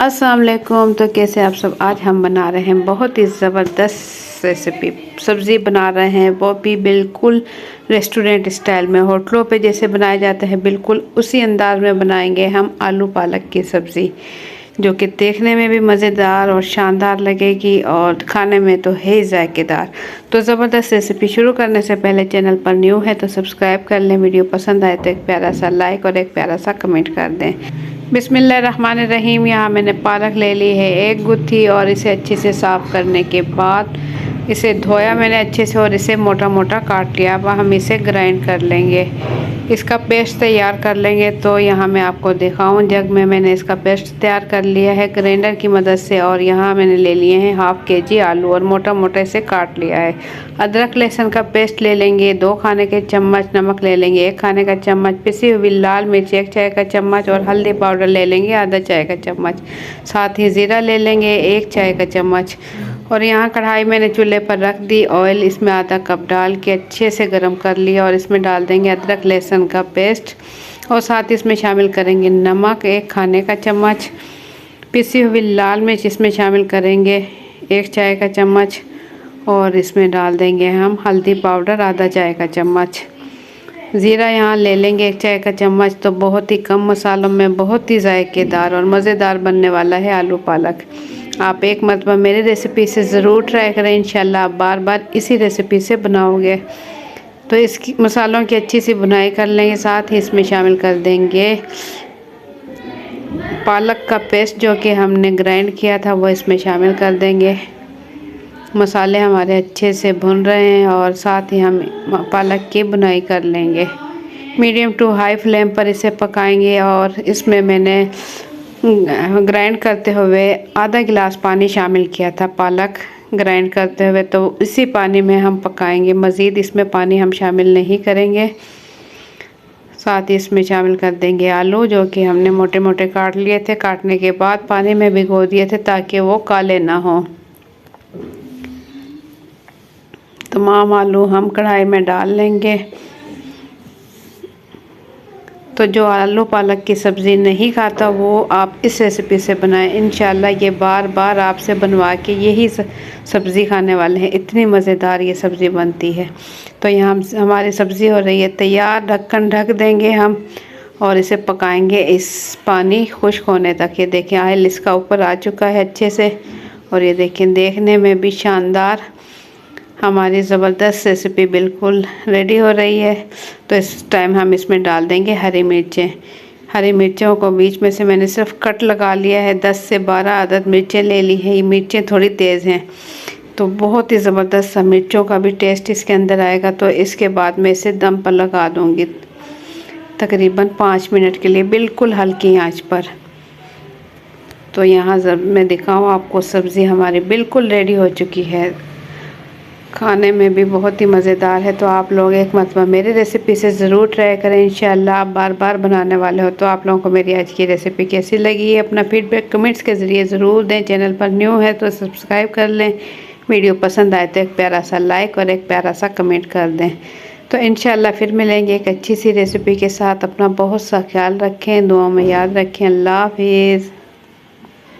अस्सलाम वालेकुम। तो कैसे आप सब। आज हम बना रहे हैं बहुत ही ज़बरदस्त रेसिपी। सब्ज़ी बना रहे हैं वो भी बिल्कुल रेस्टोरेंट स्टाइल में, होटलों पे जैसे बनाए जाते हैं बिल्कुल उसी अंदाज में बनाएंगे हम आलू पालक की सब्ज़ी, जो कि देखने में भी मज़ेदार और शानदार लगेगी और खाने में तो है ही जायकेदार। तो ज़बरदस्त रेसिपी शुरू करने से पहले चैनल पर न्यू है तो सब्सक्राइब कर लें, वीडियो पसंद आए तो एक प्यारा सा लाइक और एक प्यारा सा कमेंट कर दें। बिस्मिल्लाहिर्रहमानिर्रहीम। यहाँ मैंने पालक ले ली है एक गुत्थी और इसे अच्छे से साफ़ करने के बाद इसे धोया मैंने अच्छे से और इसे मोटा मोटा काट लिया। अब हम इसे ग्राइंड कर लेंगे, इसका पेस्ट तैयार कर लेंगे। तो यहाँ मैं आपको दिखाऊं, जग में मैंने इसका पेस्ट तैयार कर लिया है ग्राइंडर की मदद से। और यहाँ मैंने ले लिए हैं हाफ़ केजी आलू और मोटा मोटा इसे काट लिया है। अदरक लहसुन का पेस्ट ले लेंगे 2 खाने के चम्मच, नमक ले लेंगे 1 खाने का चम्मच, पिसी हुई लाल मिर्च 1 चाय का चम्मच और हल्दी पाउडर ले लेंगे आधा चाय का चम्मच। साथ ही ज़ीरा ले लेंगे 1 चाय का चम्मच। और यहाँ कढ़ाई मैंने चूल्हे पर रख दी, ऑयल इसमें आधा कप डाल के अच्छे से गर्म कर लिया और इसमें डाल देंगे अदरक लहसुन का पेस्ट और साथ ही इसमें शामिल करेंगे नमक 1 खाने का चम्मच, पिसी हुई लाल मिर्च इसमें शामिल करेंगे 1 चाय का चम्मच और इसमें डाल देंगे हम हल्दी पाउडर आधा चाय का चम्मच। ज़ीरा यहाँ ले लेंगे 1 चाय का चम्मच। तो बहुत ही कम मसालों में बहुत ही जायकेदार और मज़ेदार बनने वाला है आलू पालक। आप एक मरतबा मेरी रेसिपी से ज़रूर ट्राई करें, इंशाल्लाह आप बार बार इसी रेसिपी से बनाओगे। तो इसकी मसालों की अच्छी सी बुनाई कर लेंगे। साथ ही इसमें शामिल कर देंगे पालक का पेस्ट जो कि हमने ग्राइंड किया था, वो इसमें शामिल कर देंगे। मसाले हमारे अच्छे से भुन रहे हैं और साथ ही हम पालक की बुनाई कर लेंगे। मीडियम टू हाई फ्लेम पर इसे पकाएंगे और इसमें मैंने ग्राइंड करते हुए आधा गिलास पानी शामिल किया था पालक ग्राइंड करते हुए, तो इसी पानी में हम पकाएंगे, मज़ीद इसमें पानी हम शामिल नहीं करेंगे। साथ ही इसमें शामिल कर देंगे आलू जो कि हमने मोटे मोटे काट लिए थे, काटने के बाद पानी में भिगो दिए थे ताकि वो काले ना हो। तमाम आलू हम कढ़ाई में डाल लेंगे। तो जो आलू पालक की सब्ज़ी नहीं खाता वो आप इस रेसिपी से बनाएं, इंशाल्लाह ये बार बार आपसे बनवा के यही सब्ज़ी खाने वाले हैं। इतनी मज़ेदार ये सब्ज़ी बनती है। तो यहाँ हमारी सब्ज़ी हो रही है तैयार। ढक्कन ढक देंगे हम और इसे पकाएंगे इस पानी खुश्क होने तक। ये देखें ऑयल इसका ऊपर आ चुका है अच्छे से और ये देखें देखने में भी शानदार हमारी ज़बरदस्त रेसिपी बिल्कुल रेडी हो रही है। तो इस टाइम हम इसमें डाल देंगे हरी मिर्चें। हरी मिर्चों को बीच में से मैंने सिर्फ कट लगा लिया है, 10 से 12 अदद मिर्चें ले ली है। ये मिर्चें थोड़ी तेज़ हैं तो बहुत ही ज़बरदस्त सा मिर्चों का भी टेस्ट इसके अंदर आएगा। तो इसके बाद मैं इसे दम पर लगा दूँगी तकरीबन 5 मिनट के लिए बिल्कुल हल्की आँच पर। तो यहाँ जब मैं दिखाऊँ आपको, सब्ज़ी हमारी बिल्कुल रेडी हो चुकी है, खाने में भी बहुत ही मज़ेदार है। तो आप लोग एक मरतबा मेरी रेसिपी से ज़रूर ट्राई करें, इंशाल्लाह आप बार बार बनाने वाले हो। तो आप लोगों को मेरी आज की रेसिपी कैसी लगी है अपना फीडबैक कमेंट्स के ज़रिए ज़रूर दें। चैनल पर न्यू है तो सब्सक्राइब कर लें, वीडियो पसंद आए तो एक प्यारा सा लाइक और एक प्यारा सा कमेंट कर दें। तो इंशाल्लाह फिर मिलेंगे एक अच्छी सी रेसिपी के साथ। अपना बहुत सा ख्याल रखें, दुआ में याद रखें। अल्लाह हाफिज़।